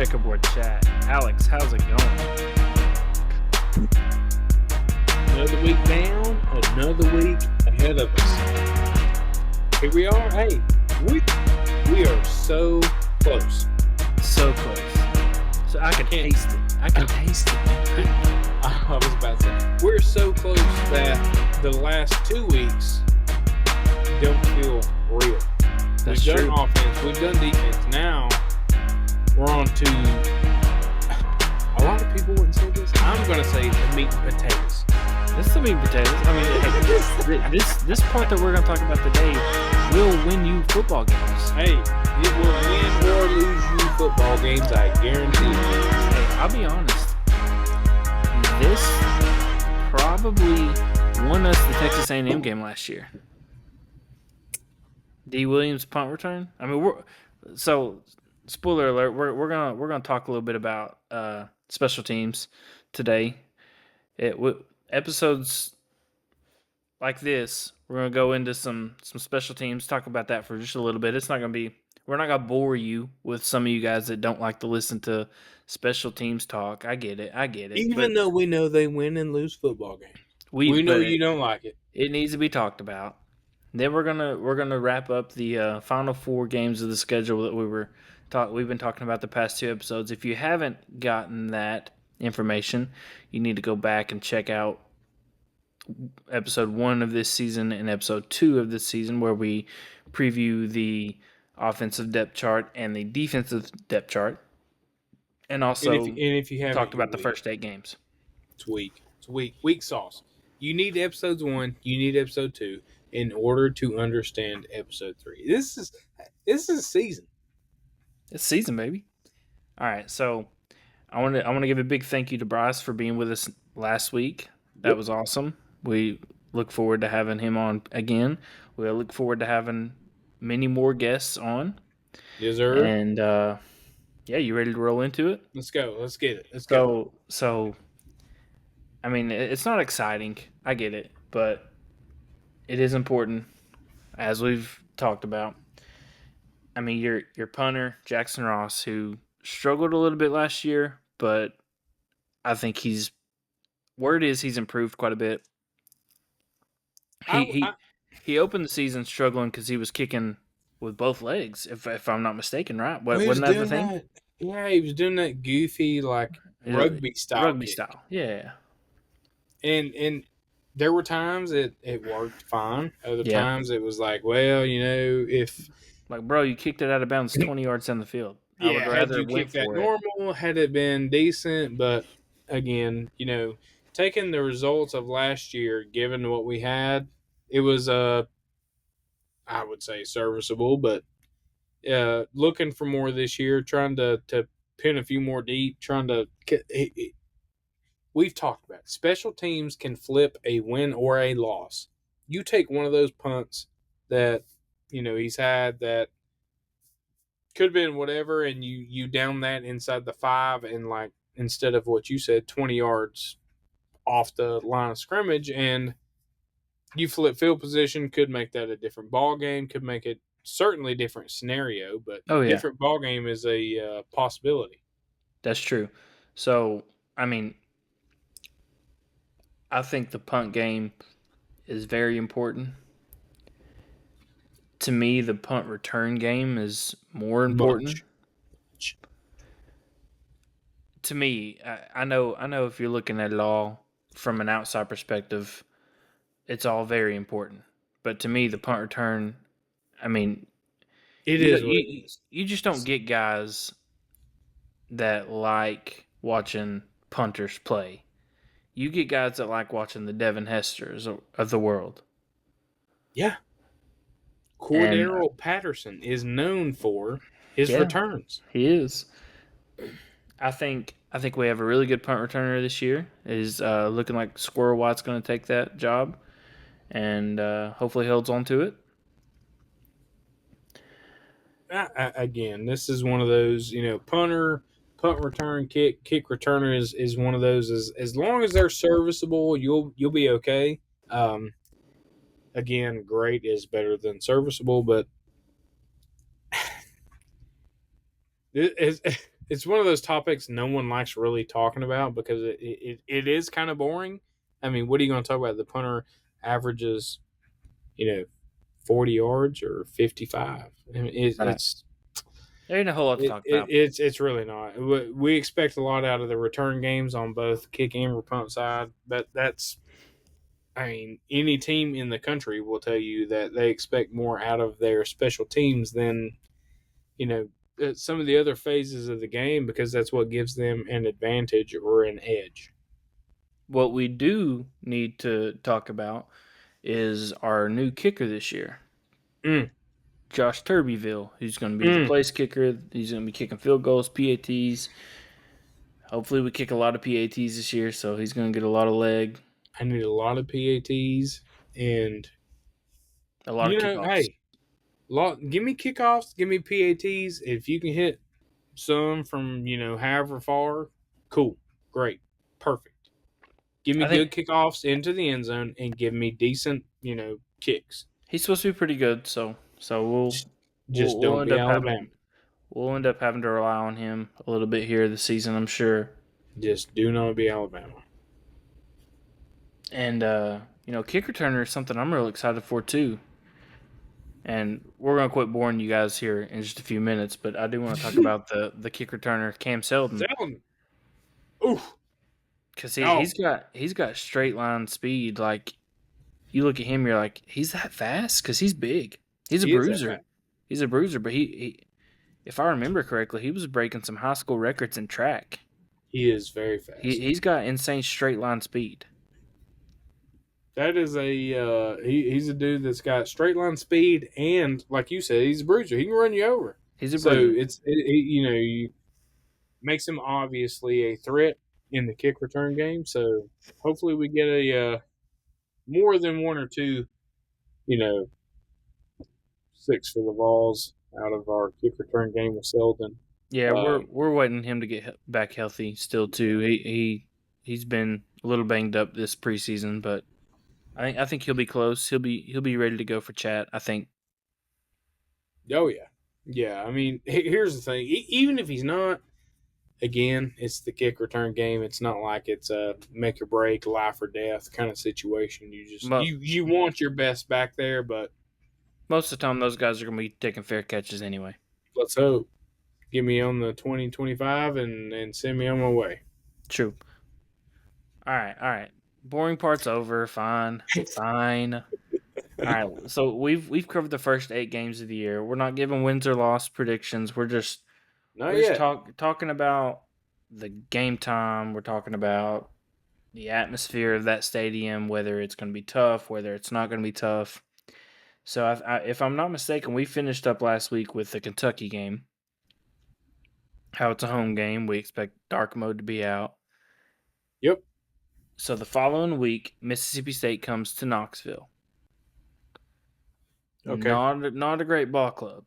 Checkerboard Chat. Alex, how's it going? Another week down, another week ahead of us. Here we are. Hey, we are so close. So close. So I can taste it. I can taste it. I was about to say, we're so close that the last 2 weeks don't feel real. That's We've done true. offense, we've done defense. Now we're on to, a lot of people wouldn't say this. I'm going to say the meat and potatoes. This is the meat and potatoes. I mean, hey, this part that we're going to talk about today will win you football games. Hey, it will win or lose you football games, I guarantee you. Hey, I'll be honest. This probably won us the Texas A&M game last year. D. Williams punt return. I mean, spoiler alert. We're gonna talk a little bit about special teams today. Episodes like this, we're gonna go into some special teams. Talk about that for just a little bit. It's not gonna be. We're not gonna bore you with some of you guys that don't like to listen to special teams talk. I get it. Even though we know they win and lose football games, we know you don't like it. It needs to be talked about. Then we're gonna wrap up the final 4 games of the schedule that we've been talking about the past 2 episodes. If you haven't gotten that information, you need to go back and check out episode 1 of this season and episode 2 of this season, where we preview the offensive depth chart and the defensive depth chart, and also if you haven't talked about the first 8 games. It's weak sauce. You need episodes 1, you need episode 2 in order to understand episode 3. This is a season. It's season, baby. All right, so I want to give a big thank you to Bryce for being with us last week. That was awesome. We look forward to having him on again. We look forward to having many more guests on. Yes, sir. And yeah, you ready to roll into it? Let's go. Let's get it. Let's go. So, I mean, it's not exciting. I get it, but it is important, as we've talked about. I mean, your punter, Jackson Ross, who struggled a little bit last year, but I think he's improved quite a bit. He opened the season struggling because he was kicking with both legs, if I'm not mistaken, right? Wasn't that the thing? Yeah, he was doing that goofy, like, rugby style. Rugby style, yeah. And there were times it worked fine. Other times it was like, well, if... Like, bro, you kicked it out of bounds 20 yards down the field. I would rather had you kicked that normal, had it been decent. But, again, taking the results of last year, given what we had, it was, I would say, serviceable. But looking for more this year, trying to pin a few more deep, we've talked about it. Special teams can flip a win or a loss. You take one of those punts that he's had that could have been whatever, and you down that inside the 5, and, like, instead of what you said, 20 yards off the line of scrimmage, and you flip field position, could make that a different ball game, could make it certainly different scenario, but different ball game is a possibility. That's true. So, I mean, I think the punt game is very important. To me, the punt return game is more important. To me, I know if you're looking at it all from an outside perspective, it's all very important. But to me, the punt return, I mean, you just don't get guys that like watching punters play. You get guys that like watching the Devin Hesters of the world. Yeah. Cordero Patterson is known for his returns. He is. I think we have a really good punt returner this year. It is looking like Squirrel White's going to take that job, and hopefully holds on to it. Again, this is one of those, punter, punt return, kick returner is one of those. As long as they're serviceable, you'll be okay. Again, great is better than serviceable, but it's one of those topics no one likes really talking about because it is kind of boring. I mean, what are you going to talk about? The punter averages, 40 yards or 55. I mean, Right. There ain't a whole lot to talk about. it's really not. We expect a lot out of the return games on both kick and punt side, but that's, I mean, any team in the country will tell you that they expect more out of their special teams than, you know, some of the other phases of the game because that's what gives them an advantage or an edge. What we do need to talk about is our new kicker this year, Mm, Josh Turbyville, who's going to be the mm. place kicker. He's going to be kicking field goals, PATs. Hopefully, we kick a lot of PATs this year, so he's going to get a lot of leg, I need a lot of PATs and, a lot of kickoffs. hey, give me kickoffs, give me PATs. If you can hit some from, however far, cool, great, perfect. Give me I good think kickoffs into the end zone and give me decent, kicks. he's supposed to be pretty good, so we'll Just we'll don't end be up Alabama. having to rely on him a little bit here this season, I'm sure. Just do not be Alabama. And kick returner is something I'm real excited for too. And we're gonna quit boring you guys here in just a few minutes, but I do want to talk about the kick returner Cam Seldon Selling. Oof. because Oh, he's got straight line speed. Like you look at him, you're like he's that fast because he's big. He's a he is that bruiser. fast. He's a bruiser, but he if I remember correctly, he was breaking some high school records in track. He is very fast. He's got insane straight line speed. That is he's a dude that's got straight line speed and, like you said, he's a bruiser. He can run you over. He's a So bruiser. you makes him obviously a threat in the kick return game. So hopefully we get a more than one or two, you know, six for the Vols out of our kick return game with Selden. Yeah, we're waiting him to get back healthy still too. He's been a little banged up this preseason, but I think he'll be close. He'll be ready to go for chat. I think. Oh yeah, yeah. I mean, here's the thing. Even if he's not, again, it's the kick return game. It's not like it's a make or break, life or death kind of situation. You just Mo- you want your best back there, but Most of the time, those guys are gonna be taking fair catches anyway. let's hope. Get me on the 2025 and send me on my way. True. All right. Boring part's over. Fine. All right. So we've covered the first 8 games of the year. We're not giving wins or loss predictions. Not We're just yet. talking about the game time. We're talking about the atmosphere of that stadium, whether it's going to be tough, whether it's not going to be tough. So, if I'm not mistaken, we finished up last week with the Kentucky game. How it's a home game. We expect dark mode to be out. Yep. So, the following week, Mississippi State comes to Knoxville. Okay. Not a great ball club.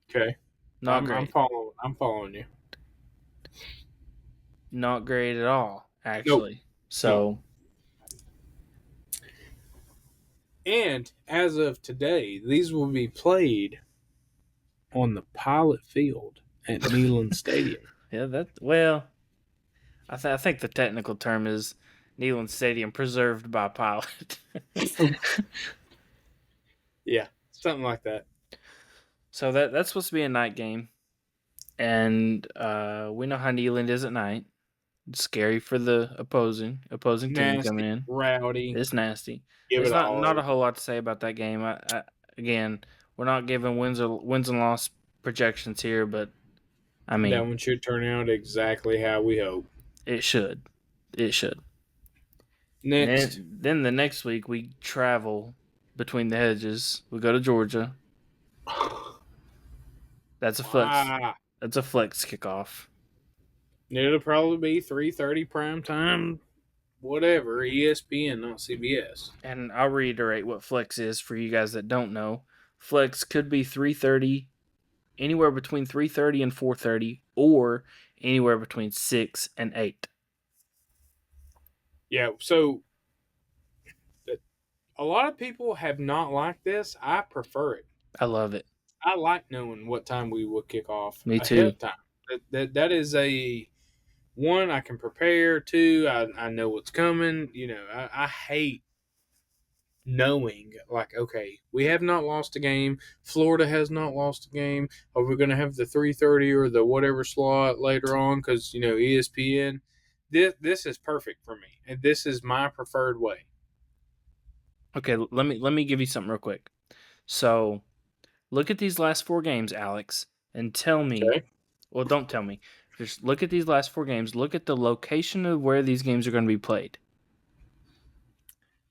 Okay. Not great. I'm following you. Not great at all, actually. Nope. So, And as of today, these will be played on the Pilot Field at Neyland Stadium. yeah, I think the technical term is Neyland Stadium preserved by Pilot. Yeah, something like that. So that's supposed to be a night game, and we know how Neyland is at night. It's scary for the opposing team coming in. Rowdy. It's nasty. Give There's it not a whole lot to say about that game. Again, we're not giving wins and loss projections here, but I mean that one should turn out exactly how we hope. it should. It should. Next, Then the next week we travel between the hedges. We go to Georgia. That's a flex. ah, That's a flex kickoff. it'll probably be 3:30 prime time, whatever. ESPN, not CBS. And I'll reiterate what flex is for you guys that don't know. Flex could be 3:30, anywhere between 3:30 and 4:30, or anywhere between 6 and 8. Yeah, so a lot of people have not liked this. I prefer it. I love it. I like knowing what time we will kick off Me ahead too. of time. That is a one I can prepare. Two, I know what's coming. I hate knowing like, okay, we have not lost a game. Florida has not lost a game. Are we going to have the 3:30 or the whatever slot later on? Because ESPN. This is perfect for me, and this is my preferred way. Okay, let me give you something real quick. So, look at these last 4 games, Alex, and tell me. Okay. Well, don't tell me. Just look at these last 4 games. Look at the location of where these games are going to be played.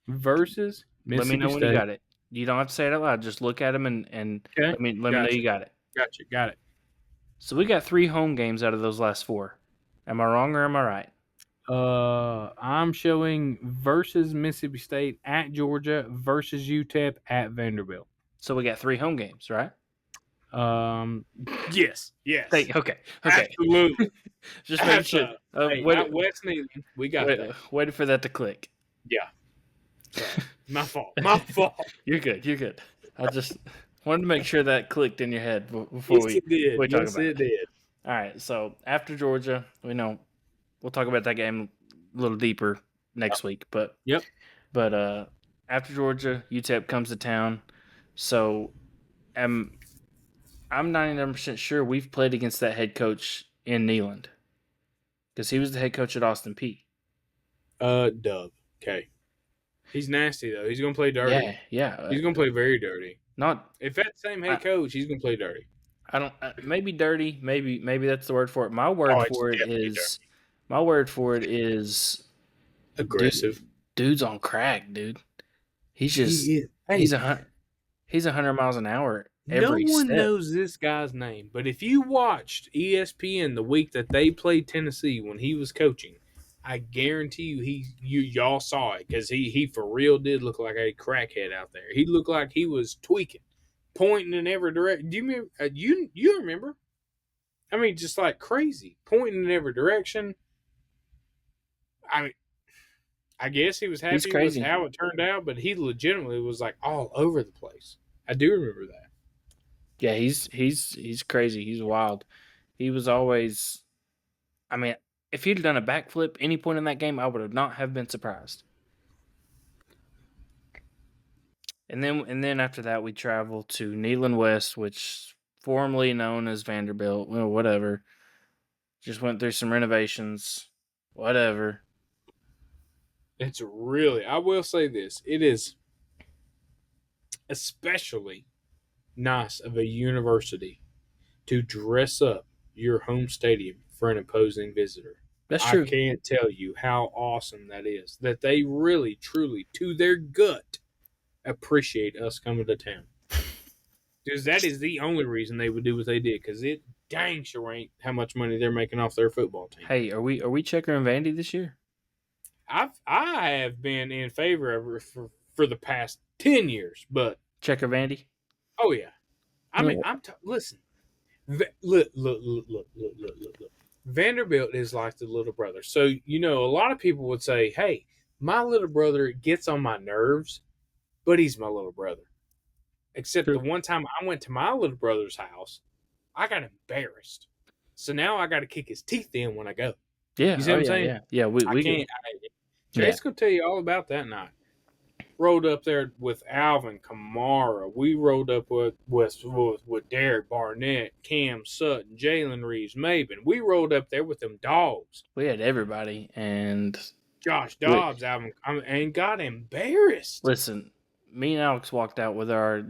Versus Let me Mississippi know when State. you got it. You don't have to say it out loud. Just look at them and Okay. let me know you got it. Gotcha. Got it. So we got 3 home games out of those last 4. Am I wrong or am I right? I'm showing versus Mississippi State at Georgia versus UTEP at Vanderbilt. So we got 3 home games, right? Yes. Okay. Absolutely. Just making sure. West Neyland, we got that. Waiting for that to click. Yeah. My fault. My fault. You're good. I just wanted to make sure that clicked in your head before we talk about it. Did. All right. So after Georgia, we'll talk about that game a little deeper next week. But after Georgia, UTEP comes to town. So I'm 99% sure we've played against that head coach in Neyland because he was the head coach at Austin Peay. Dub. Okay. He's nasty though. He's gonna play dirty. Yeah. He's gonna play very dirty. Not if that's the same head coach, he's gonna play dirty. I don't. Maybe dirty. Maybe that's the word for it. My word for it is aggressive. Dude's on crack, dude. He's just he's 100 miles an hour. No one knows this guy's name, but if you watched ESPN the week that they played Tennessee when he was coaching, I guarantee you, y'all saw it because he for real did look like a crackhead out there. He looked like he was tweaking, pointing in every direction. Do you remember? You remember? I mean, just like crazy, pointing in every direction. I mean, I guess he was happy with how it turned out, but he legitimately was like all over the place. I do remember that. Yeah, he's crazy. He's wild. He was always. I mean, if he'd done a backflip any point in that game, I would not have been surprised. And then after that, we travel to Neyland West, which formerly known as Vanderbilt. Well, whatever. Just went through some renovations. Whatever. It's really, I will say this, it is especially nice of a university to dress up your home stadium for an opposing visitor. That's true. I can't tell you how awesome that is. That they really, truly, to their gut, appreciate us coming to town. Because that is the only reason they would do what they did. Because it dang sure ain't how much money they're making off their football team. Hey, are we Checker and Vandy this year? I have been in favor of it for the past 10 years, but Checker Vandy. Oh yeah, I mean listen. Look. Vanderbilt is like the little brother. So, a lot of people would say, hey, my little brother gets on my nerves, but he's my little brother. Except the one time I went to my little brother's house, I got embarrassed. So now I got to kick his teeth in when I go. Yeah. You see what I'm saying? Yeah, we can't. Jay's going to tell you all about that night. Rode up there with Alvin Kamara. We rode up with Derek Barnett, Cam Sutton, Jalen Reeves, Maben. We rode up there with them dogs. We had everybody and Josh Dobbs, Alvin, and got embarrassed. Listen, me and Alex walked out with our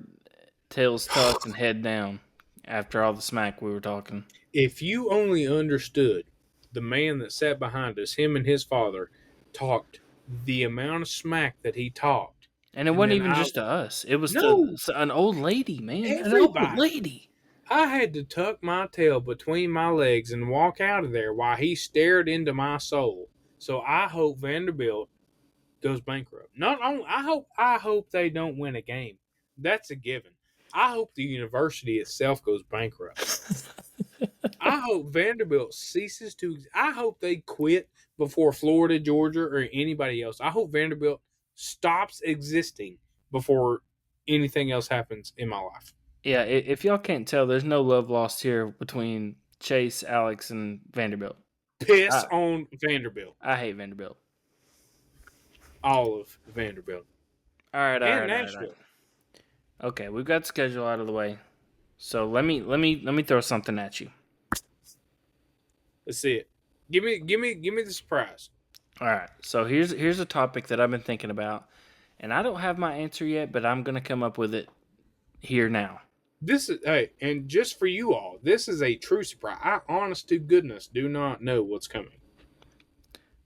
tails tucked and head down after all the smack we were talking. If you only understood the man that sat behind us, him and his father, talked the amount of smack that he talked. And it wasn't even just to us. It was an old lady, man. Everybody. An old lady. I had to tuck my tail between my legs and walk out of there while he stared into my soul. So I hope Vanderbilt goes bankrupt. Not only I hope they don't win a game. That's a given. I hope the university itself goes bankrupt. I hope Vanderbilt ceases to. I hope they quit before Florida, Georgia, or anybody else. I hope Vanderbilt stops existing before anything else happens in my life. Yeah, if y'all can't tell, there's no love lost here between Chase, Alex, and Vanderbilt. Piss on Vanderbilt. I hate Vanderbilt. All of Vanderbilt. All right. And Nashville. Okay, we've got the schedule out of the way. So let me throw something at you. Let's see it. Give me the surprise. All right. So here's a topic that I've been thinking about, and I don't have my answer yet, but I'm gonna come up with it here now. This is and just for you all, this is a true surprise. I, honest to goodness, do not know what's coming.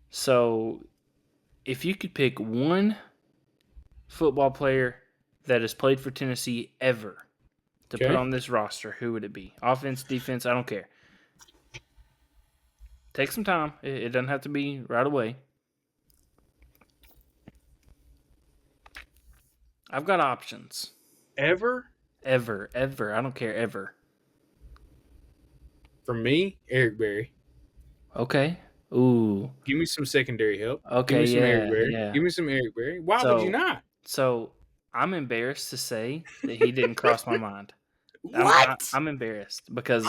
So, if you could pick one football player that has played for Tennessee ever to put on this roster, who would it be? Offense, defense, I don't care. Take some time. It doesn't have to be right away. I've got options. Ever? Ever. I don't care, ever. For me, Eric Berry. Okay. Ooh. Give me some secondary help. Okay, Give me some yeah, Eric Berry. yeah. Give me some Eric Berry. Why would you not? So, I'm embarrassed to say that he didn't cross my mind. What? I'm embarrassed because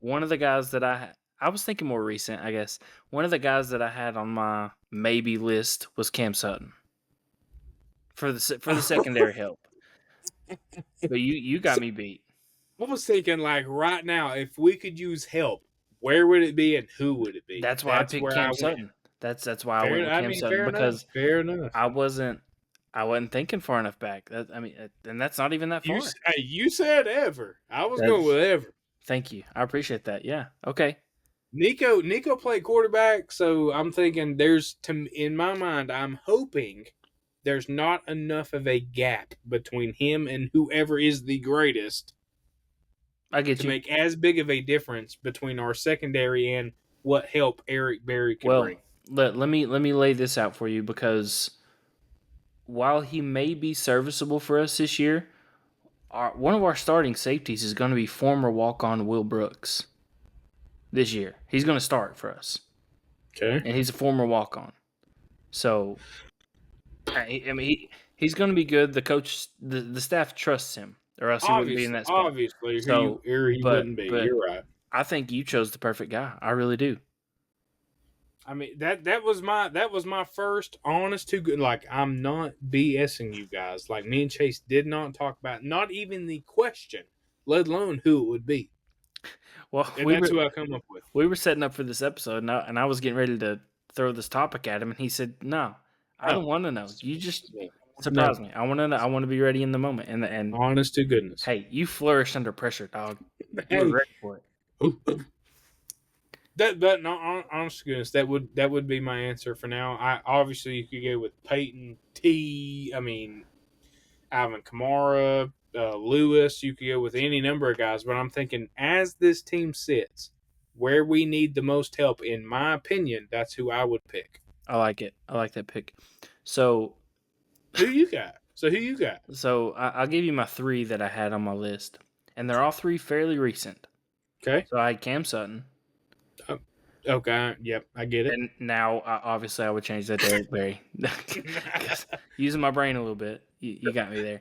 one of the guys that I was thinking more recent, I guess. One of the guys that I had on my maybe list was Cam Sutton for the secondary help. But you got me beat. I was thinking, like, right now, if we could use help, where would it be and who would it be? That's why I picked Cam Sutton. That's why I went with Cam Sutton because fair enough. I wasn't thinking far enough back. And that's not even that far. You said ever. I was going with ever. Thank you. I appreciate that. Yeah. Okay. Nico played quarterback, so I'm thinking in my mind, I'm hoping there's not enough of a gap between him and whoever is the greatest. I get to make as big of a difference between our secondary and what help Eric Berry can bring. Let me lay this out for you because while he may be serviceable for us this year, one of our starting safeties is going to be former walk-on Will Brooks this year. He's going to start for us. Okay. And he's a former walk-on. So, I mean, he's going to be good. The coach, the staff trusts him, or else he wouldn't be in that spot. Obviously, he wouldn't be. You're right. I think you chose the perfect guy. I really do. I mean that was my first honest to good. Like, I'm not BSing you guys. Like, me and Chase did not talk about not even the question, let alone who it would be. Well, that's who I come up with. We were setting up for this episode, and I was getting ready to throw this topic at him, and he said, "No, I don't want to know. You just surprise me. I want to know. I want to be ready in the moment." And honest to goodness, hey, you flourished under pressure, dog. You were ready for it. But no, honest to goodness, that would be my answer for now. I obviously you could go with Peyton T. I mean, Alvin Kamara, Lewis. You could go with any number of guys, but I'm thinking as this team sits, where we need the most help, in my opinion, that's who I would pick. I like it. I like that pick. So, who you got? So I'll give you my three that I had on my list, and they're all three fairly recent. Okay. So I had Cam Sutton. Okay. Yep, I get it. And now, obviously, I would change that to Eric Berry. Using my brain a little bit, you got me there.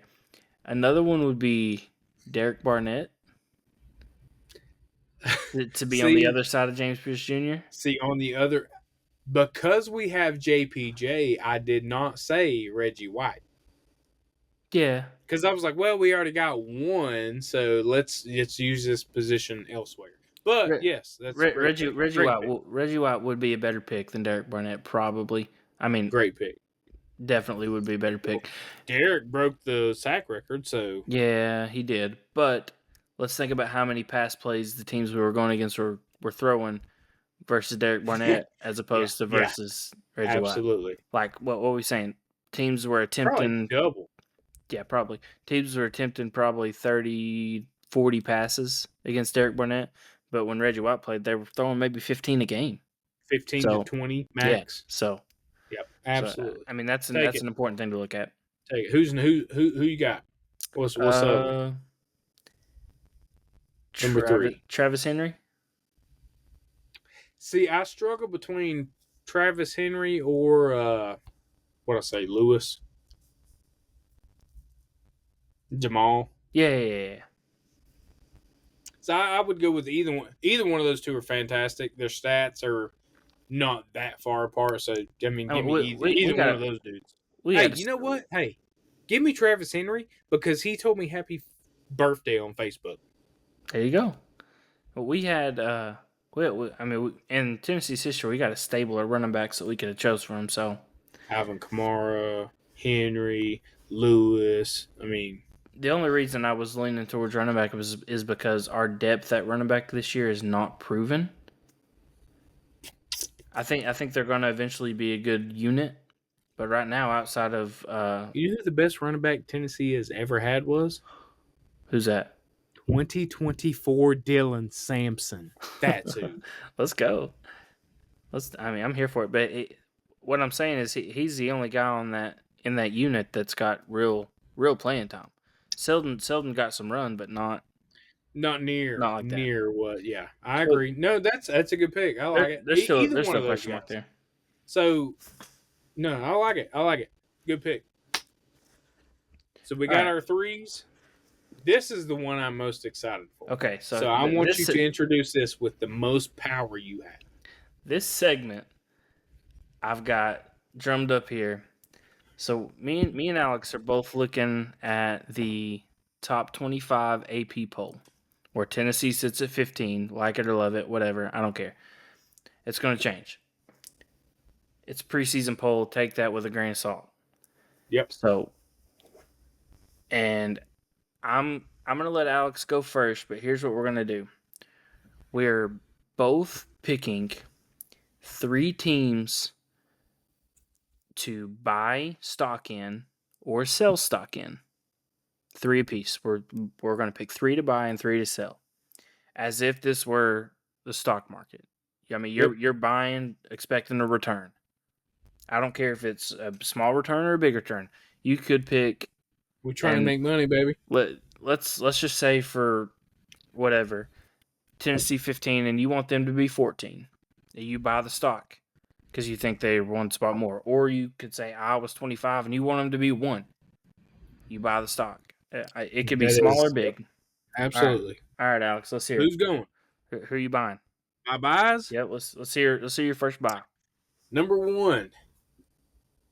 Another one would be Derek Barnett to be on the other side of James Pierce Jr. See, on the other, because we have JPJ, I did not say Reggie White. Yeah, because I was like, well, we already got one, so let's use this position elsewhere. But yes, that's Reggie White. Reggie White would be a better pick than Derek Barnett, probably. I mean, great pick. Definitely would be a better pick. Derek broke the sack record, so yeah, he did. But let's think about how many pass plays the teams we were going against were throwing versus Derek Barnett as opposed to versus Reggie White. Absolutely. Like what were we saying? Teams were attempting probably double. Yeah, probably. Teams were attempting probably 30, 40 passes against Derek Barnett. But when Reggie White played, they were throwing maybe 15 a game. 15 to 20 max. Yeah, so. Yep, absolutely. So, I mean, that's an important thing to look at. Take it. Who you got? What's up? Number 3. Travis Henry. See, I struggle between Travis Henry or Lewis. Jamal. Yeah. So I would go with either one. Either one of those two are fantastic. Their stats are not that far apart. So I mean, I give mean, me we either one of got those dudes. we Hey, got you know what? Hey, give me Travis Henry because he told me happy birthday on Facebook. there you go. Well, we had in Tennessee's history, we got a stable of running backs that we could have chose from. So Alvin Kamara, Henry, Lewis. I mean, the only reason I was leaning towards running back is because our depth at running back this year is not proven. I think they're going to eventually be a good unit, but right now, outside of you know who the best running back Tennessee has ever had was? who's that? 2024 Dylan Sampson. That's who. Let's go. I mean, I'm here for it, but what I'm saying is he's the only guy on that in that unit that's got real playing time. Seldon got some run, but not Not like that. near what. Yeah, I agree. No, that's a good pick. I like it. There's Either there's one still of a those question mark guys. there. So, no, I like it. I like it. Good pick. So we All got right. our threes. This is the one I'm most excited for. Okay, So I want you to introduce this with the most power you have. This segment I've got drummed up here. So me and Alex are both looking at the top 25 AP poll, where Tennessee sits at 15. Like it or love it, whatever. I don't care. It's going to change. It's a preseason poll. Take that with a grain of salt. Yep. So, and I'm going to let Alex go first, but here's what we're going to do. We're both picking 3 teams to buy stock in or sell stock in. 3 apiece. We're going to pick 3 to buy and 3 to sell, as if this were the stock market. I mean, you're buying expecting a return. I don't care if it's a small return or a big return. You could pick. We're trying to make money, baby. Let's just say for whatever Tennessee 15, and you want them to be 14. You buy the stock because you think they're one spot more, or you could say Iowa's 25 and you want them to be 1. You buy the stock. It could be small or big. Absolutely. All right, Alex. Let's hear Who's it. going? Who are you buying? My buys? Yep. Let's hear your first buy. Number 1,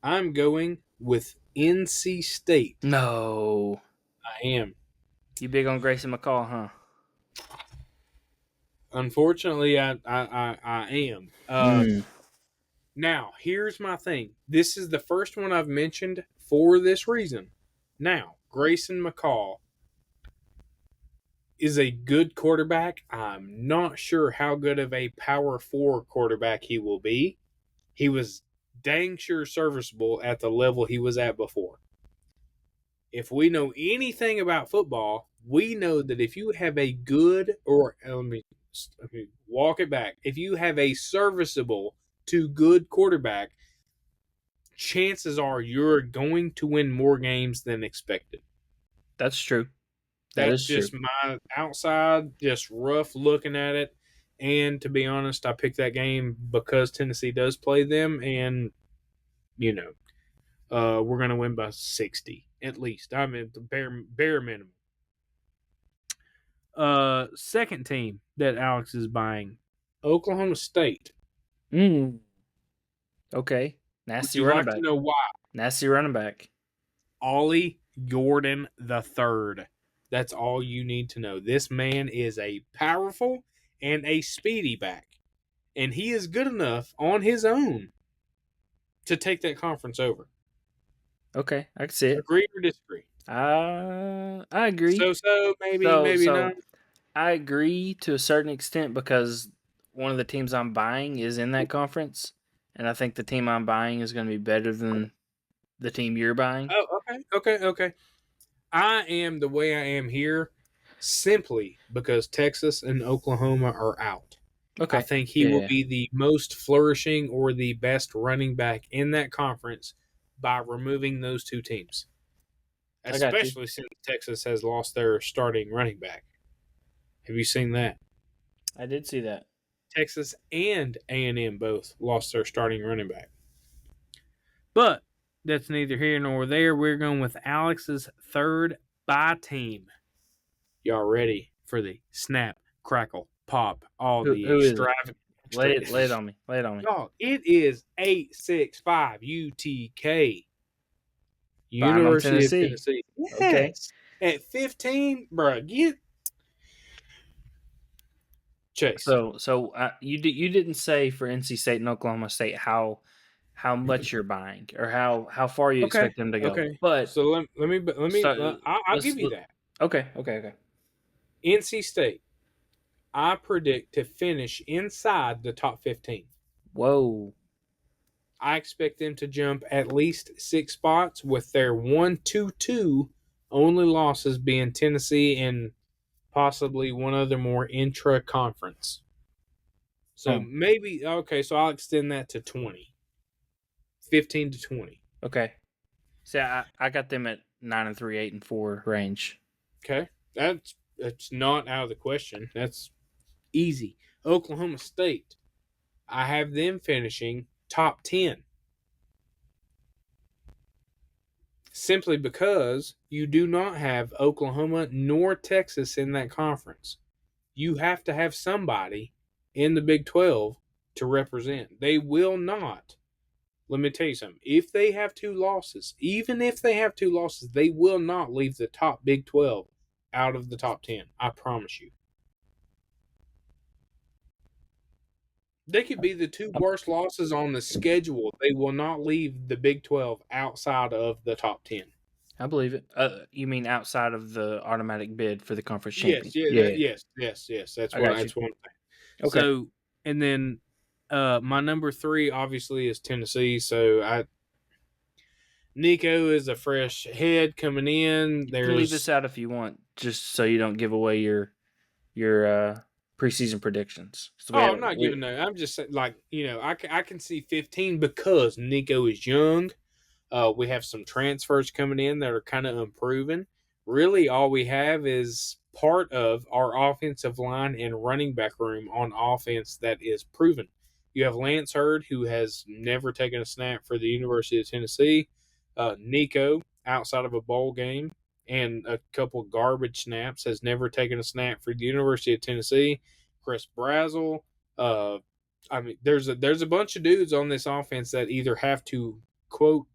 I'm going with NC State. No. I am. You big on Grayson McCall, huh? Unfortunately, I am. Now, here's my thing. This is the first one I've mentioned for this reason. Now, Grayson McCall is a good quarterback. I'm not sure how good of a power 4 quarterback he will be. He was dang sure serviceable at the level he was at before. If we know anything about football, we know that if you have a good, or let me walk it back, if you have a serviceable to good quarterback, chances are you're going to win more games than expected. That's true. That's just my outside, just rough looking at it. And to be honest, I picked that game because Tennessee does play them, and we're going to win by 60 at least. I mean, the bare minimum. Second team that Alex is buying, Oklahoma State. Okay. Nasty Would you running like back. to know why? Nasty running back. Ollie Gordon III. That's all you need to know. This man is a powerful and a speedy back, and he is good enough on his own to take that conference over. Okay, I can see it. Agree or disagree? I agree. So maybe not. I agree to a certain extent because one of the teams I'm buying is in that conference, and I think the team I'm buying is going to be better than the team you're buying. Oh, okay. I am the way I am here simply because Texas and Oklahoma are out. Okay. I think he will be the most flourishing or the best running back in that conference by removing those 2 teams. Especially since Texas has lost their starting running back. Have you seen that? I did see that. Texas and A&M both lost their starting running back. But that's neither here nor there. We're going with Alex's third buy team. Y'all ready for the snap, crackle, pop, all Who the who is it? extravagant. Lay it on me. Lay it on me. Dog, it is 865 UTK. Buying on University of Tennessee. Tennessee. Okay. Yes. At 15, bro, get Chase. So you didn't say for NC State and Oklahoma State how much you're buying or how far you Okay. expect them to go. Okay. But So let me I'll give you that. Okay. NC State, I predict to finish inside the top 15. Whoa. I expect them to jump at least 6 spots with their 1-2-2 only losses being Tennessee and possibly one other more intra-conference. So maybe okay, so I'll extend that to 20. 15 to 20. Okay. See, I got them at 9-3, 8-4 range. Okay. That's not out of the question. That's easy. Oklahoma State, I have them finishing top 10. Simply because you do not have Oklahoma nor Texas in that conference. You have to have somebody in the Big 12 to represent. They will not. Let me tell you something. If they have 2 losses, even if they have 2 losses, they will not leave the top Big 12 out of the top 10. I promise you. They could be the 2 worst losses on the schedule. They will not leave the Big 12 outside of the top 10. I believe it. You mean outside of the automatic bid for the conference champion? Yes. That's what I'm saying. Okay. So, and then my number 3 obviously is Tennessee. So Nico is a fresh head coming in. You can leave this out if you want, just so you don't give away your preseason predictions. So I'm not giving that. I'm just saying, like, I can see 15 because Nico is young. We have some transfers coming in that are kind of unproven. Really, all we have is part of our offensive line and running back room on offense that is proven. You have Lance Hurd, who has never taken a snap for the University of Tennessee. Nico, outside of a bowl game and a couple garbage snaps, has never taken a snap for the University of Tennessee. Chris Brazzell. There's a bunch of dudes on this offense that either have to, quote,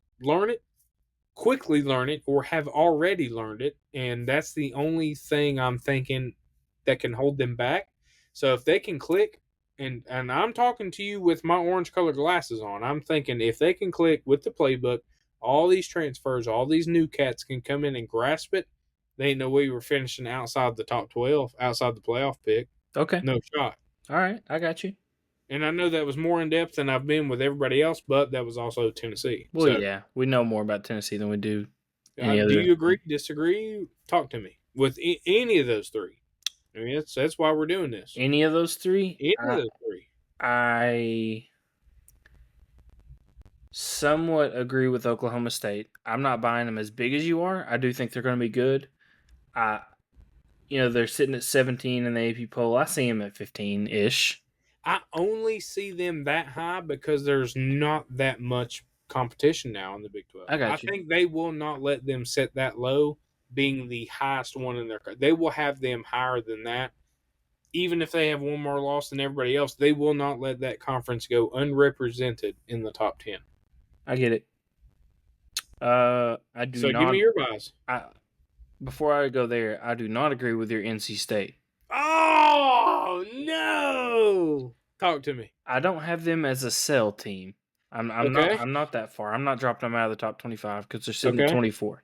quickly learn it, or have already learned it. And that's the only thing I'm thinking that can hold them back. So if they can click, and I'm talking to you with my orange colored glasses on, I'm thinking if they can click with the playbook, all these transfers, all these new cats can come in and grasp it. They ain't no way we're finishing outside the top 12, outside the playoff pick. Okay. No shot. All right. I got you. And I know that was more in depth than I've been with everybody else, but that was also Tennessee. Well, yeah, we know more about Tennessee than we do any other. Do you agree? Disagree? Talk to me with any of those 3. I mean, that's why we're doing this. Any of those 3? Any of those 3. I somewhat agree with Oklahoma State. I'm not buying them as big as you are. I do think they're going to be good. They're sitting at 17 in the AP poll. I see them at 15-ish. I only see them that high because there's not that much competition now in the Big 12. I think they will not let them set that low, being the highest one in their. They will have them higher than that. Even if they have one more loss than everybody else, they will not let that conference go unrepresented in the top 10. I get it. I do so not. Give me your buys. Before I go there, I do not agree with your NC State. Oh no! Talk to me. I don't have them as a sell team. I'm not that far. I'm not dropping them out of the top 25 because they're sitting at 24.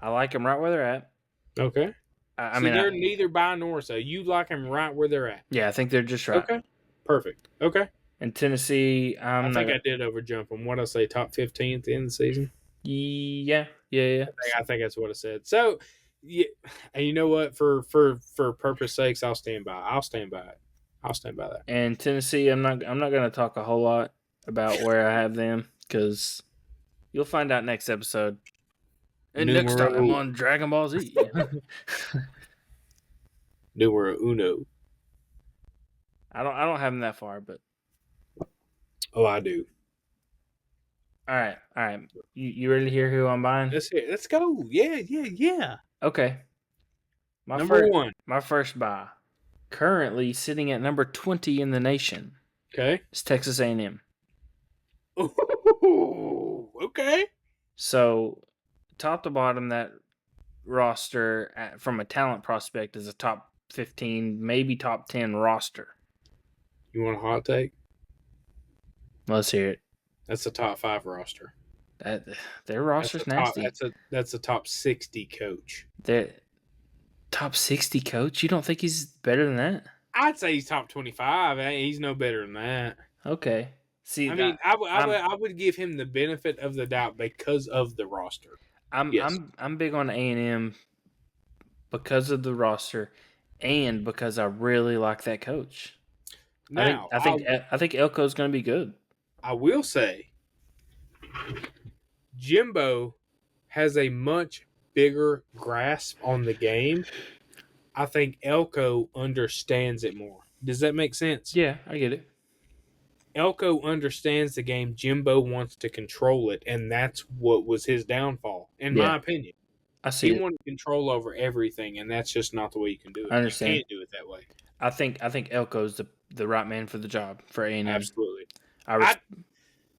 I like them right where they're at. Okay. They're neither buy nor sell. You like them right where they're at. Yeah, I think they're just right. Okay. Perfect. Okay. And Tennessee, I think I did overjump them. What I say, top 15 at the end of the season? Yeah. I think that's what I said. So, yeah, and you know what? For purpose sakes, I'll stand by it. I'll stand by that. And Tennessee, I'm not going to talk a whole lot about where I have them because you'll find out next episode. And next time on Dragon Ball Z. Numero uno. I don't have them that far, but. Oh, I do. All right. You ready to hear who I'm buying? Let's go. Yeah. Okay. Number 1. My first buy. Currently sitting at number 20 in the nation Okay. is Texas A&M. Ooh, okay. So, top to bottom, that roster from a talent prospect is a top 15, maybe top 10 roster. You want a hot take? Let's hear it. That's a top 5 roster. Their roster's nasty. That's a top 60 coach. Their top 60 coach? You don't think he's better than that? I'd say he's top 25. He's no better than that. Okay. See, I mean, I would give him the benefit of the doubt because of the roster. Yes. I'm big on A&M because of the roster and because I really like that coach. Now, I think Elko's going to be good. I will say Jimbo has a much bigger grasp on the game. I think Elko understands it more. Does that make sense? Yeah, I get it. Elko understands the game. Jimbo wants to control it, and that's what was his downfall, in my opinion. I see. He wanted control over everything, and that's just not the way you can do it. I understand. You can't do it that way. I think Elko's the right man for the job for A&M. Absolutely.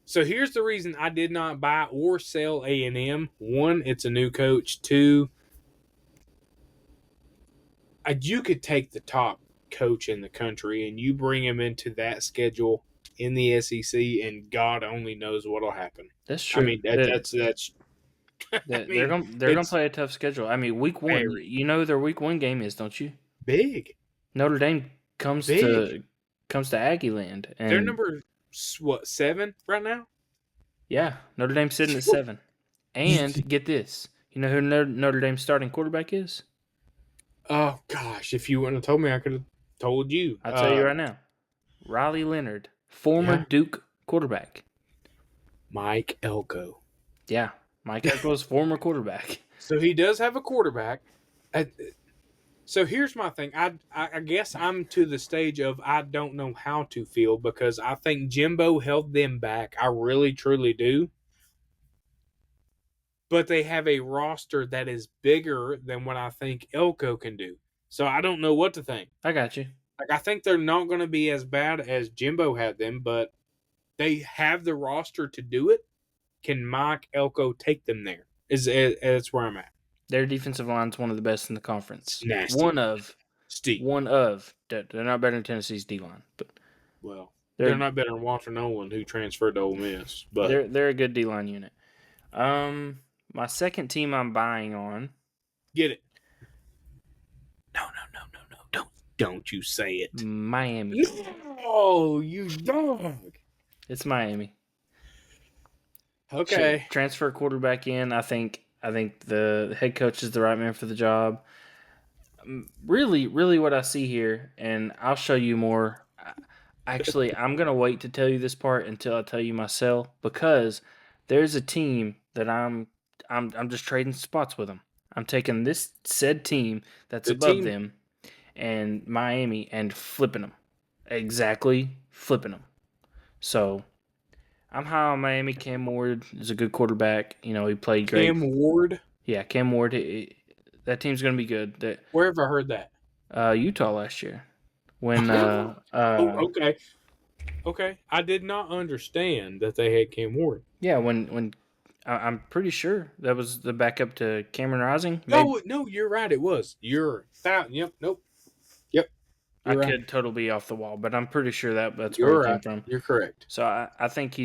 So here's the reason I did not buy or sell A&M. One, it's a new coach. Two, you could take the top coach in the country and you bring him into that schedule in the SEC, and God only knows what'll happen. That's true. I mean, that's. They're gonna play a tough schedule. I mean, week 1. You know their week 1 game is, don't you? Big. Notre Dame comes to Aggie Land, and they're number 7 right now. Yeah, Notre Dame's sitting at 7. And get this, you know who Notre Dame's starting quarterback is? Oh gosh, if you wouldn't have told me, I could have told you. I'll tell you right now, Riley Leonard, former Duke quarterback. Mike Elko. Yeah, Mike Elko's former quarterback. So he does have a quarterback. So here's my thing. I guess I'm to the stage of I don't know how to feel because I think Jimbo held them back. I really, truly do. But they have a roster that is bigger than what I think Elko can do. So I don't know what to think. I got you. Like, I think they're not going to be as bad as Jimbo had them, but they have the roster to do it. Can Mike Elko take them there? That's where I'm at. Their defensive line's one of the best in the conference. Nasty. One of. Steve. They're not better than Tennessee's D-line, but they're not better than Walter Nolan, who transferred to Ole Miss. But they're a good D-line unit. My second team I'm buying on. Get it. No. Don't you say it. Miami. Oh, you dog. It's Miami. Okay. Transfer quarterback in. I think the head coach is the right man for the job. Really, really what I see here, and I'll show you more. Actually, I'm going to wait to tell you this part until I tell you myself, because there's a team that I'm just trading spots with them. I'm taking this said team that's above them and Miami and flipping them. Exactly, flipping them. So I'm high on Miami. Cam Ward is a good quarterback. You know, he played great. Cam Ward? Yeah, Cam Ward. That team's going to be good. Where have I heard that? Utah last year. When okay. I did not understand that they had Cam Ward. Yeah, when I'm pretty sure that was the backup to Cameron Rising. No, you're right. It was. Nope. I could totally be off the wall, but I'm pretty sure that's where he came from. You're correct. So I think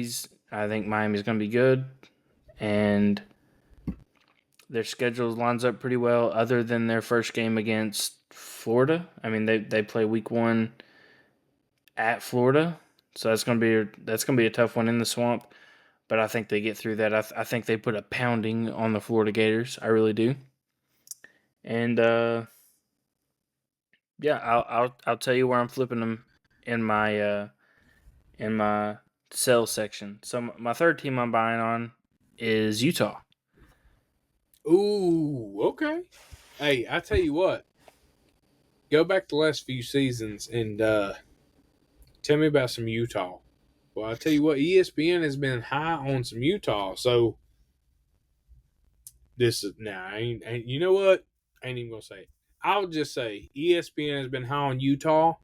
Miami's going to be good, and their schedule lines up pretty well. Other than their first game against Florida, I mean they play week 1 at Florida, so that's going to be a tough one in the Swamp. But I think they get through that. I think they put a pounding on the Florida Gators. I really do. And I'll tell you where I'm flipping them in my sell section. So my third team I'm buying on is Utah. Ooh, okay. Hey, I tell you what. Go back the last few seasons and tell me about some Utah. Well, I tell you what, ESPN has been high on some Utah, so this is you know what? I ain't even gonna say it. I'll just say ESPN has been high on Utah,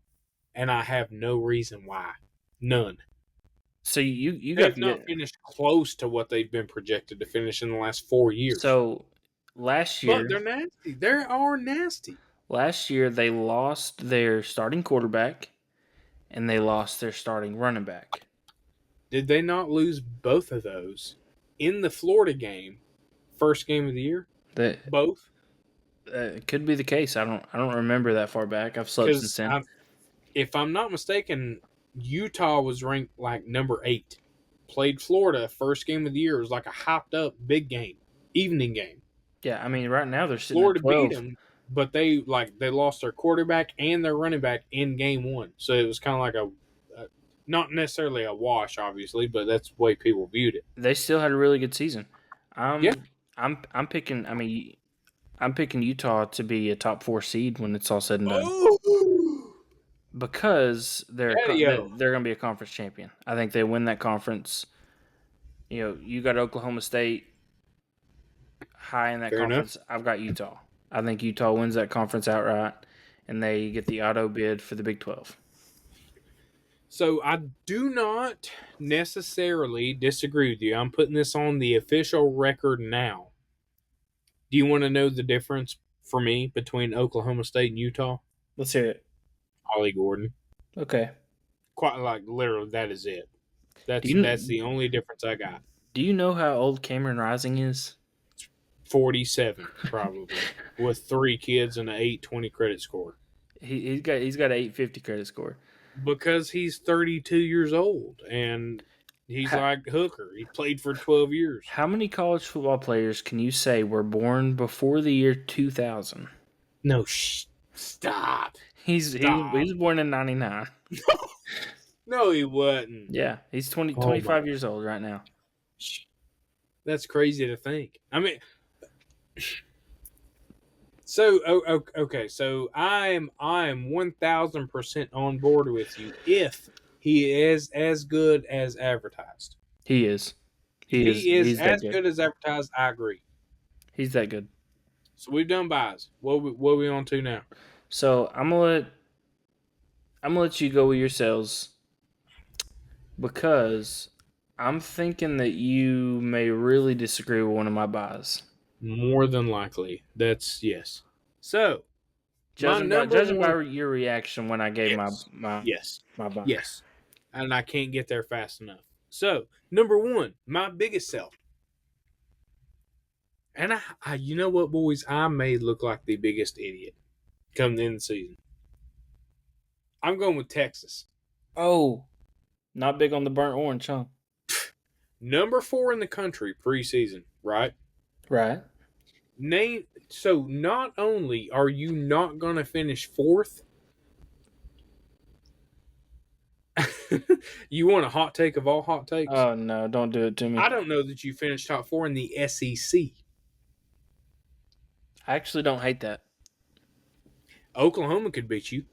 and I have no reason why. None. So you got They've to not get finished close to what they've been projected to finish in the last 4 years. so last But year they're nasty. They are nasty. last year they lost their starting quarterback and they lost their starting running back. Did they not lose both of those in the Florida game, first game of the year? That Both? could be the case. I don't remember that far back. I've slept since Because then. if I'm not mistaken, Utah was ranked like number 8. Played Florida, first game of the year. It was like a hyped up big game, evening game. Yeah, I mean right now they're sitting Florida at beat 12. them, but they lost their quarterback and their running back in game 1. So it was kind of like a not necessarily a wash, obviously, but that's the way people viewed it. They still had a really good season. Yeah. I'm picking. I mean, I'm picking Utah to be a top 4 seed when it's all said and done Oh, because they're Daddy-o. they're going to be a conference champion. I think they win that conference. You know, you got Oklahoma State high in that Fair enough. conference. I've got Utah. I think Utah wins that conference outright, and they get the auto bid for the Big 12. So I do not necessarily disagree with you. I'm putting this on the official record now. Do you want to know the difference for me between Oklahoma State and Utah? Let's hear it. Ollie Gordon. Okay. Quite like literally that is it. That's you- that's the only difference I got. Do you know how old Cameron Rising is? 47 probably with 3 kids and an 820 credit score. He's got an 850 credit score. Because he's 32 years old and he's like Hooker. He played for 12 years. How many college football players can you say were born before the year 2000? No, stop. He Stop. was born in 99. No, he wasn't. Yeah, he's 20, Oh 25 my. years old right now. That's crazy to think. I mean, so okay, so I'm 1000% on board with you if he is as good as advertised. He is. He is He's that as good as advertised. I agree. He's that good. So we've done buys. What we on to now? So I'm gonna let you go with your sales because I'm thinking that you may really disagree with one of my buys. More than likely, that's yes. So Judging by one, your reaction when I gave yes, my yes, buy. yes, and I can't get there fast enough. So number 1, my biggest sell. And I, you know what, boys? I may look like the biggest idiot come the end of the season. I'm going with Texas. Oh, not big on the burnt orange, huh? Number 4 in the country preseason, right? Right. So not only are you not going to finish 4th, you want a hot take of all hot takes? Oh no, don't do it to me. I don't know that you finished top 4 in the SEC. I actually don't hate that. Oklahoma could beat you.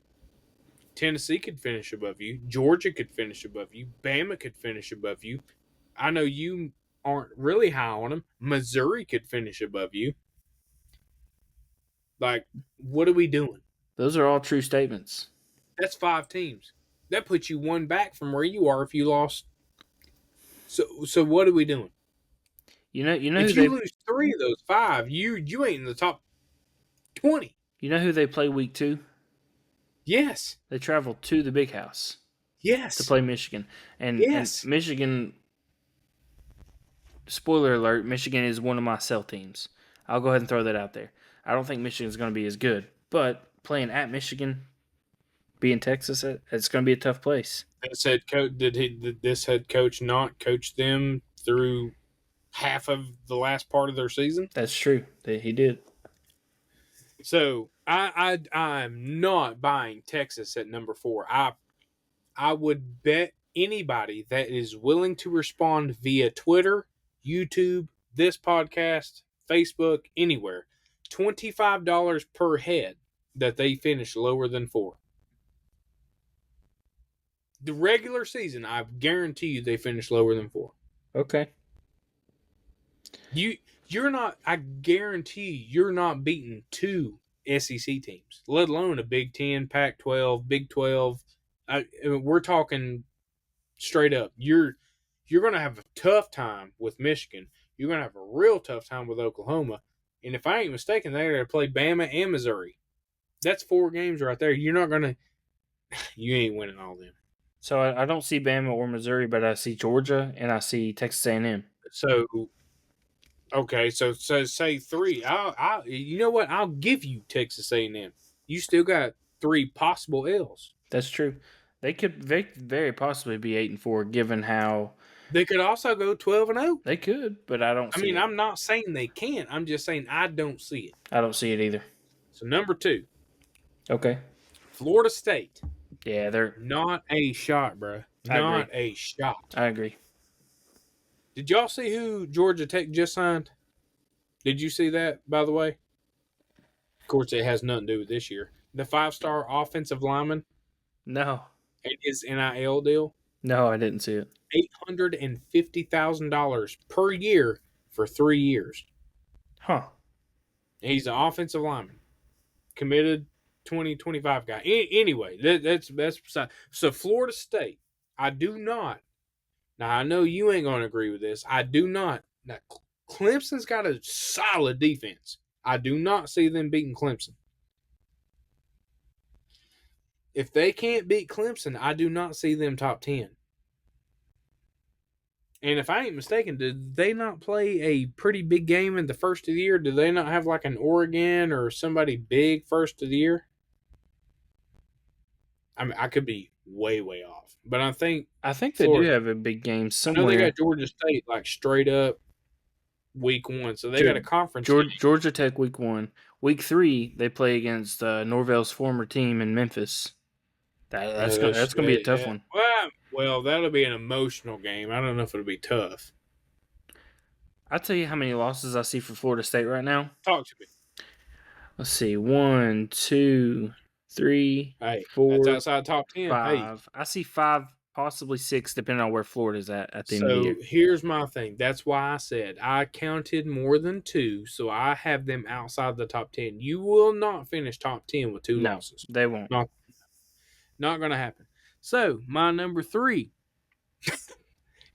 Tennessee could finish above you. Georgia could finish above you. Bama could finish above you. I know you aren't really high on them. Missouri could finish above you. Like, what are we doing? Those are all true statements. That's 5 teams. That puts you one back from where you are if you lost. So what are we doing? You know If you lose 3 of those 5, you ain't in the top 20. You know who they play week 2? Yes. They travel to the Big House Yes. to play Michigan. And Michigan, spoiler alert, Michigan is one of my sell teams. I'll go ahead and throw that out there. I don't think Michigan's going to be as good, but playing at Michigan, being Texas, it's going to be a tough place. This head coach did this head coach not coach them through half of the last part of their season? That's true. He did. So I'm not buying Texas at number 4. I would bet anybody that is willing to respond via Twitter, YouTube, this podcast, Facebook, anywhere, $25 per head that they finish lower than 4. The regular season, I guarantee you they finish lower than 4. Okay. You're not. I guarantee you're not beating 2 SEC teams, let alone a Big 10, Pac 12, Big 12. We're talking straight up. You're going to have a tough time with Michigan. You're going to have a real tough time with Oklahoma. And if I ain't mistaken, they're going to play Bama and Missouri. That's 4 games right there. You're not going to – you ain't winning all them. So I don't see Bama or Missouri, but I see Georgia and I see Texas A&M. So, okay, so say 3. You know what? I'll give you Texas A&M. You still got 3 possible L's. That's true. They could very possibly be 8-4, given how they could also go 12-0. They could, but I don't. See it. I'm not saying they can't. I'm just saying I don't see it. I don't see it either. So number 2. Okay. Florida State. Yeah, they're not a shot, bro. Not a shot. I agree. Did y'all see who Georgia Tech just signed? Did you see that, by the way? Of course, it has nothing to do with this year. The 5-star offensive lineman. No. And his NIL deal. No, I didn't see it. $850,000 per year for 3 years. Huh. He's an offensive lineman. Committed 2025 guy. Anyway, that's beside. So Florida State, I do not. Now I know you ain't gonna agree with this. I do not. Now Clemson's got a solid defense. I do not see them beating Clemson. If they can't beat Clemson, I do not see them top 10. And if I ain't mistaken, did they not play a pretty big game in the first of the year? Did they not have like an Oregon or somebody big first of the year? I mean, I could be way off, but I think they do have a big game somewhere. I know they got Georgia State like straight up week 1, so they got a conference. Georgia Tech week 1, week 3 they play against Norvell's former team in Memphis. That's gonna be a tough one. Well, that'll be an emotional game. I don't know if it'll be tough. I'll tell you how many losses I see for Florida State right now. Talk to me. Let's see. 1, 2, 3, 4. That's outside top 10. 5. Hey. I see 5, possibly 6, depending on where Florida's at the end of the year. So here's my thing. That's why I said I counted more than 2, so I have them outside the top 10. You will not finish top 10 with 2 losses. They won't. Not going to happen. So, my number 3.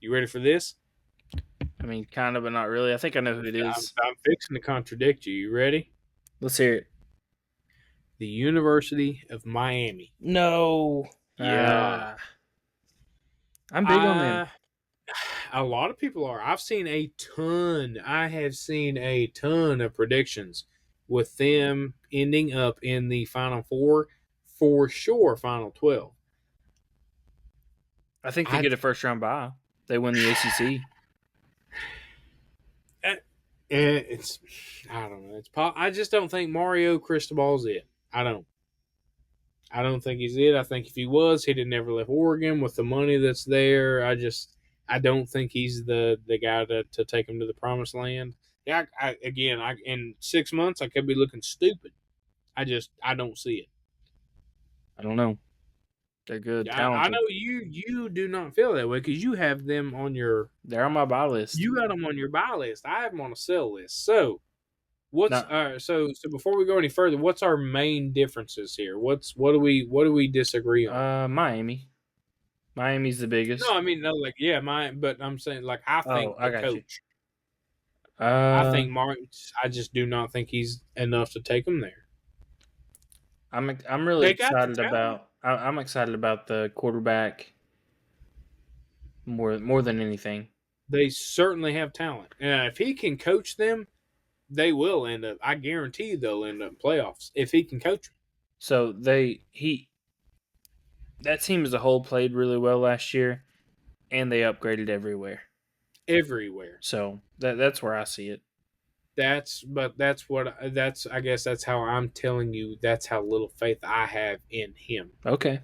You ready for this? I mean, kind of, but not really. I think I know who it is. I'm fixing to contradict you. You ready? Let's hear it. The University of Miami. No. Yeah. I'm big on them. A lot of people are. I have seen a ton of predictions with them ending up in the Final 4, for sure, Final 12. I think they get a first-round bye. They win the ACC. I don't know. I just don't think Mario Cristobal's it. I don't think he's it. I think if he was, he'd have never left Oregon with the money that's there. I don't think he's the guy to take him to the promised land. Yeah, in 6 months I could be looking stupid. I don't see it. I don't know. They're good. I know you do not feel that way because you have them on your. They're on my buy list. You got them on your buy list. I have them on a sell list. So, so before we go any further, what's our main differences here? What do we disagree on? Miami. Miami's the biggest. No, I mean but I'm saying I think the coach. I think Martin. I just do not think he's enough to take him there. I'm really excited about. I'm excited about the quarterback more than anything. They certainly have talent, and if he can coach them, they will end up. I guarantee they'll end up in playoffs if he can coach them. So that team as a whole played really well last year, and they upgraded everywhere. Everywhere. So that's where I see it. I guess that's how I'm telling you. That's how little faith I have in him. Okay.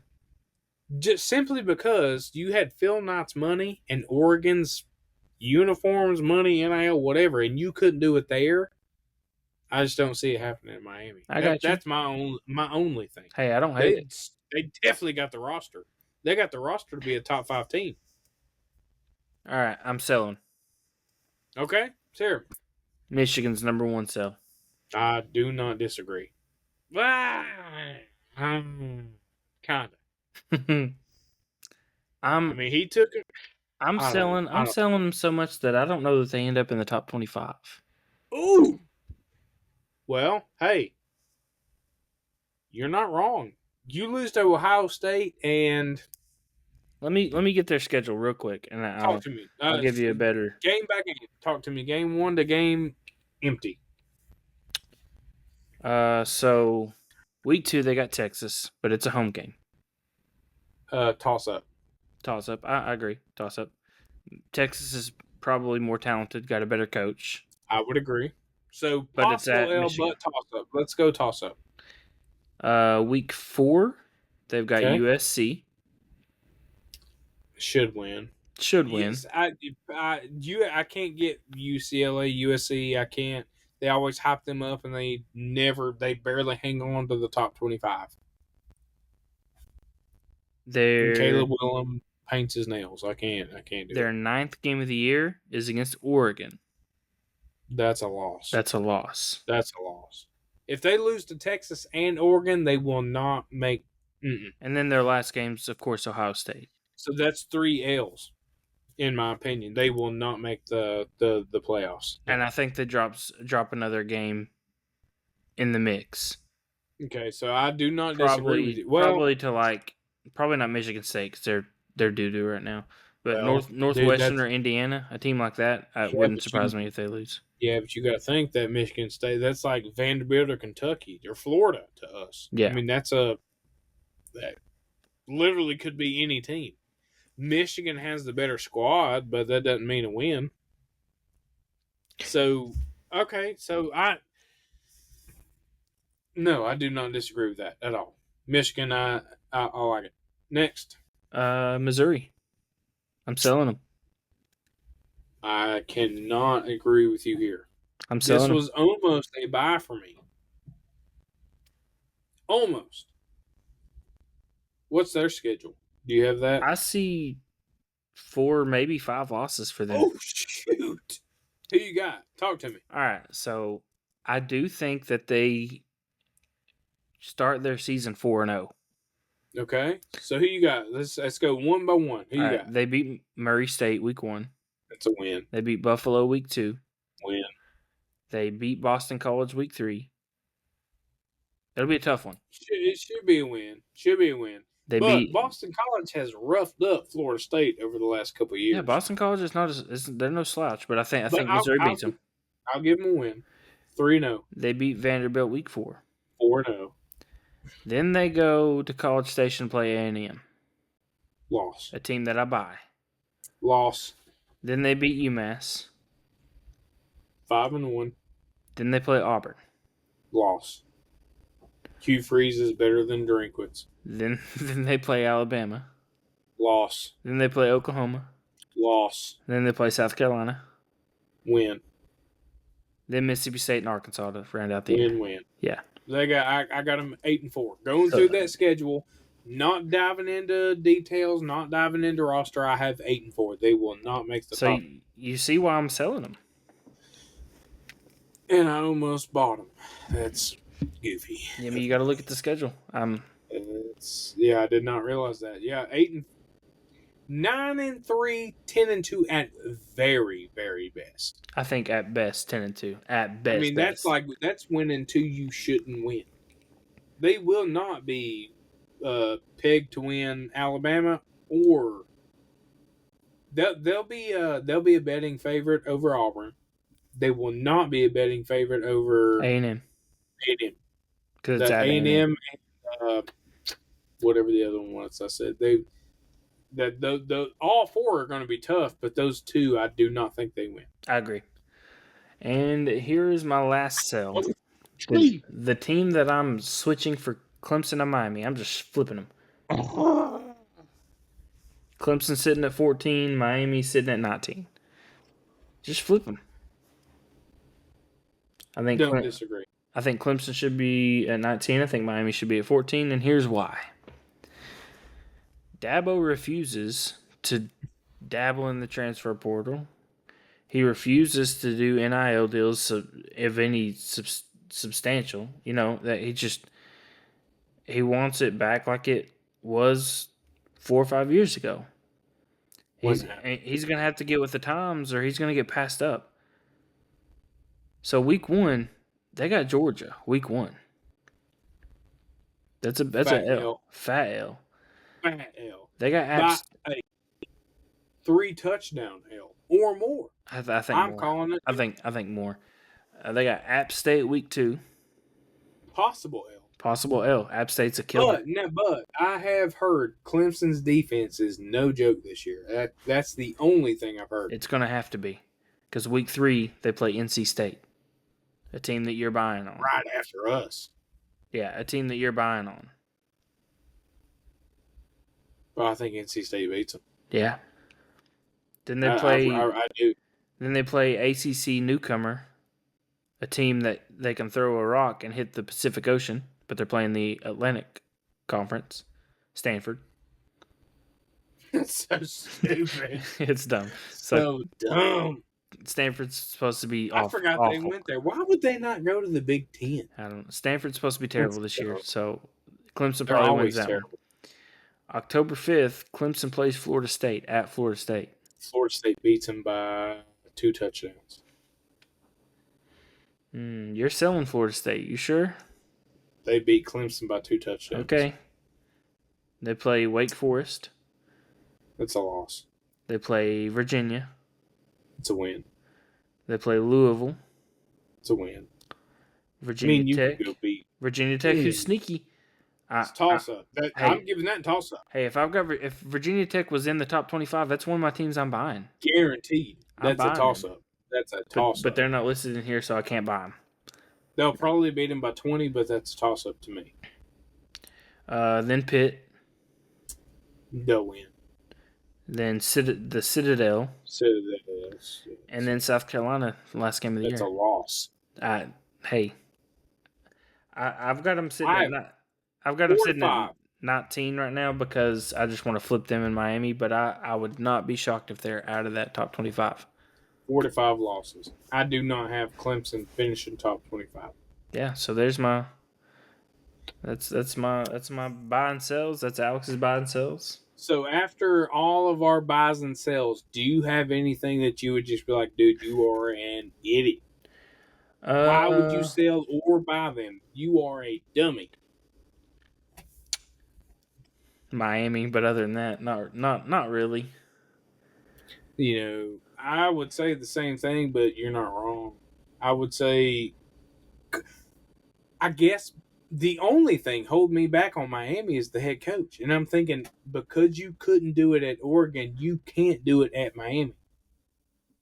Just simply because you had Phil Knight's money and Oregon's uniforms, money, NIL, whatever, and you couldn't do it there. I just don't see it happening in Miami. That's my only thing. Hey, I don't hate it. They definitely got the roster. They got the roster to be a top 5 team. All right, I'm selling. Okay, sure. Michigan's number 1 sell. I do not disagree. Kinda. I I'm mean, he took it. I'm I don't know. selling them so much that I don't know that they end up in the top 25. Ooh. Well, hey, you're not wrong. You lose to Ohio State and Let me get their schedule real quick, and talk to me. I'll give you a better. Game by game. Talk to me. Game 1 to game empty. So week 2 they got Texas, but it's a home game. Toss up. Toss up. I agree. Toss up. Texas is probably more talented, got a better coach. I would agree. So But it's possible at L, Michigan. but toss up. Let's go toss up. Week 4 they've got Okay. USC. Should win. Should win. Yes, I can't get UCLA, USC. I can't. They always hype them up, and they barely hang on to the top 25. And Caleb Willem paints his nails. I can't do Their it. 9th game of the year is against Oregon. That's a loss. That's a loss. That's a loss. If they lose to Texas and Oregon, they will not make. And then their last game's, of course, Ohio State. So that's 3 L's, in my opinion. They will not make the playoffs. And I think they drop another game in the mix. Okay, so I do not disagree with you. Well, probably not Michigan State because they're doo-doo right now. But Well, Northwestern or Indiana, a team like that, wouldn't but surprise me if they lose. yeah, but you got to think that Michigan State, that's like Vanderbilt or Kentucky or Florida to us. Yeah. I mean, that literally could be any team. Michigan has the better squad, but that doesn't mean a win. So, okay, no, I do not disagree with that at all. Michigan, I like it. Next. Missouri. I'm selling them. I cannot agree with you here. I'm selling This them. was almost a buy for me. Almost. What's their schedule? Do you have that? I see 4, maybe 5 losses for them. Oh, shoot. Who you got? Talk to me. All right, so I do think that they start their season 4-0. Okay. So who you got? Let's go one by one. Who you got? They beat Murray State week 1. That's a win. They beat Buffalo week 2. Win. They beat Boston College week 3. It'll be a tough one. It should be a win. Should be a win. They but beat Boston College has roughed up Florida State over the last couple of years. Yeah, Boston College is not they're no slouch, but I think Missouri beats them. I'll give them a win. 3-0. They beat Vanderbilt week 4. 4-0. Then they go to College Station and play A&M. Loss. A team that I buy. Loss. Then they beat UMass. 5-1. Then they play Auburn. Loss. Hugh Freeze is better than Drinkwitz. Then they play Alabama. Loss. Then they play Oklahoma. Loss. Then they play South Carolina. Win. Then Mississippi State and Arkansas to round out the year. Win. Yeah. I got them 8-4. Going through that schedule, not diving into details, not diving into roster. I have 8-4. They will not make the top. So you see why I'm selling them. And I almost bought them. That's goofy. Yeah, but you got to look at the schedule. I did not realize that. Yeah, 9-3, 10-2 at very, very best. I think at best 10-2. At best. I mean, that's winning 2 you shouldn't win. They will not be pegged to win Alabama, or they'll be a betting favorite over Auburn. They will not be a betting favorite over A&M. Because it's A&M and whatever the other one was. I said all 4 are going to be tough, but those 2 I do not think they win. I agree. And here is my last sell. The team that I'm switching for Clemson and Miami. I'm just flipping them. Clemson sitting at 14, Miami sitting at 19. Just flip them. Don't disagree. I think Clemson should be at 19. I think Miami should be at 14, and here's why. Dabo refuses to dabble in the transfer portal. He refuses to do NIL deals of any substantial. That he just he wants it back like it was 4 or 5 years ago. He's going to have to get with the times, or he's going to get passed up. So week 1, they got Georgia. Week 1. That's Fat a L. L. Fat L. Fat L. They got apps. By a 3 touchdown L or more. I think I'm more. calling it. I think more. They got App State week 2. Possible L. Possible L. App State's a killer. But I have heard Clemson's defense is no joke this year. That's the only thing I've heard. It's going to have to be, because week 3 they play NC State, a team that you're buying on. Right after us. Yeah, a team that you're buying on. Well, I think NC State beats them. Yeah. Then they play. I do. Then they play ACC newcomer, a team that they can throw a rock and hit the Pacific Ocean, but they're playing the Atlantic Conference, Stanford. That's so stupid. It's dumb. So dumb. Stanford's supposed to be I forgot awful. they went there. Why would they not go to the Big Ten? I don't know. Stanford's supposed to be terrible this year, so Clemson They're probably always wins that terrible. one. October 5th, Clemson plays Florida State at Florida State. Florida State beats them by 2 touchdowns. You're selling Florida State. You sure? They beat Clemson by 2 touchdowns. Okay. They play Wake Forest. That's a loss. They play Virginia. It's a win. They play Louisville. It's a win. Virginia Tech. Can go beat. Virginia Tech, who's sneaky. It's toss up. I'm giving that toss up. Hey, if Virginia Tech was in the top 25, that's one of my teams I'm buying. Guaranteed. That's a toss up. That's a toss up. But they're not listed in here, so I can't buy them. They'll probably beat them by 20, but that's a toss up to me. Then Pitt. They'll win. Then the Citadel. Yes. And then South Carolina, last game of the year. That's a loss. Hey, I've got them sitting. I've got them sitting at 19 right now because I just want to flip them in Miami. But I would not be shocked if they're out of that top 25. 4 to 5 losses. I do not have Clemson finishing top 25. Yeah, so there's my. That's my buy and sells. That's Alex's buy and sells. So after all of our buys and sells, do you have anything that you would just be like, dude, you are an idiot? Why would you sell or buy them? You are a dummy. Miami, but other than that, not really. You know, I would say the same thing, but you're not wrong. I would say, I guess the only thing holding me back on Miami is the head coach. And I'm thinking, because you couldn't do it at Oregon, you can't do it at Miami.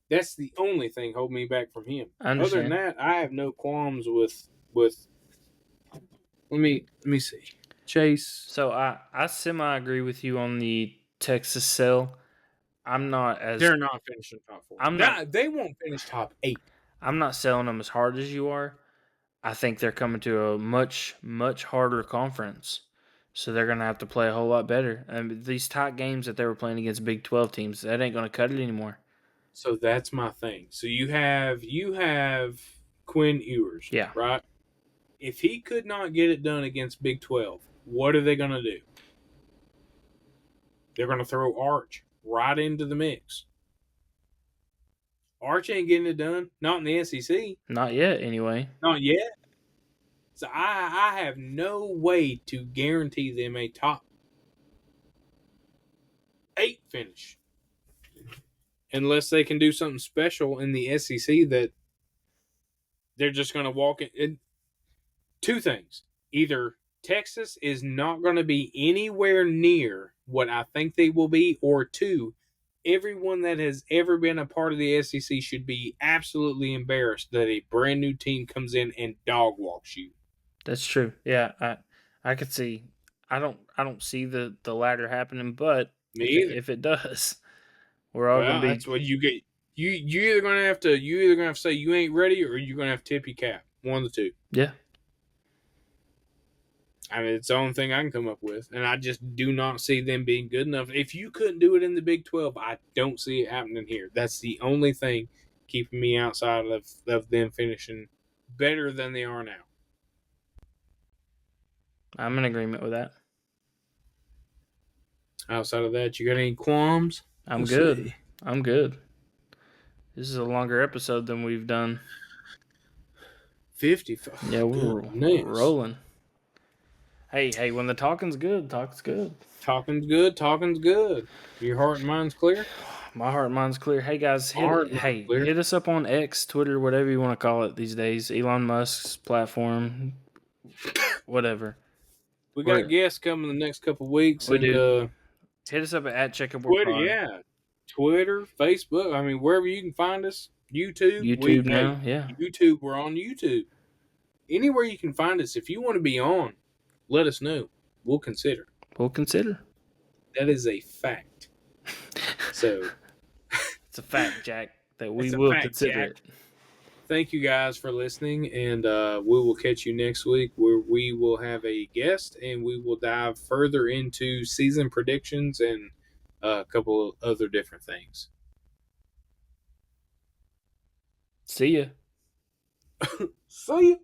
That's the only thing holding me back from him. Other than that, I have no qualms with let me see. Chase. So I semi agree with you on the Texas sell. I'm not as they're not finishing top 4. They won't finish top 8. I'm not selling them as hard as you are. I think they're coming to a much, much harder conference. So they're going to have to play a whole lot better. I mean, these tight games that they were playing against Big 12 teams, that ain't going to cut it anymore. So that's my thing. So you have Quinn Ewers, yeah, right? If he could not get it done against Big 12, what are they going to do? They're going to throw Arch right into the mix. Arch ain't getting it done. Not in the SEC. Not yet, anyway. Not yet. So I have no way to guarantee them a top 8 finish. Unless they can do something special in the SEC that they're just going to walk in. 2 things. Either Texas is not going to be anywhere near what I think they will be, or 2, everyone that has ever been a part of the SEC should be absolutely embarrassed that a brand new team comes in and dog walks you. That's true. Yeah, I could see. I don't see the latter happening, but if it does, we're all gonna be. That's what you get. You either gonna have to say you ain't ready, or you're gonna have to tip your cap. One of the two. Yeah. I mean, it's the only thing I can come up with, and I just do not see them being good enough. If you couldn't do it in the Big 12, I don't see it happening here. That's the only thing keeping me outside of them finishing better than they are now. I'm in agreement with that. Outside of that, you got any qualms? I'm Let's good. see. I'm good. This is a longer episode than we've done. 55. Yeah, we're Goodness. rolling. Hey, when the talking's good, talk's good. Talking's good. Talking's good. Your heart and mind's clear? My heart and mind's clear. Hey guys, My heart and mind's clear. hit us up on X, Twitter, whatever you want to call it these days. Elon Musk's platform, whatever. We got guests coming the next couple weeks. We and do. Hit us up at Checkerboard Twitter, Pod. yeah. Twitter, Facebook. I mean, wherever you can find us. YouTube. YouTube now, yeah. YouTube, we're on YouTube. Anywhere you can find us. If you want to be on, let us know. We'll consider. We'll consider. That is a fact. So it's a fact, Jack, that we It's a will fact, consider Jack. it. Thank you guys for listening, and we will catch you next week where we will have a guest and we will dive further into season predictions and a couple of other different things. See ya. See ya.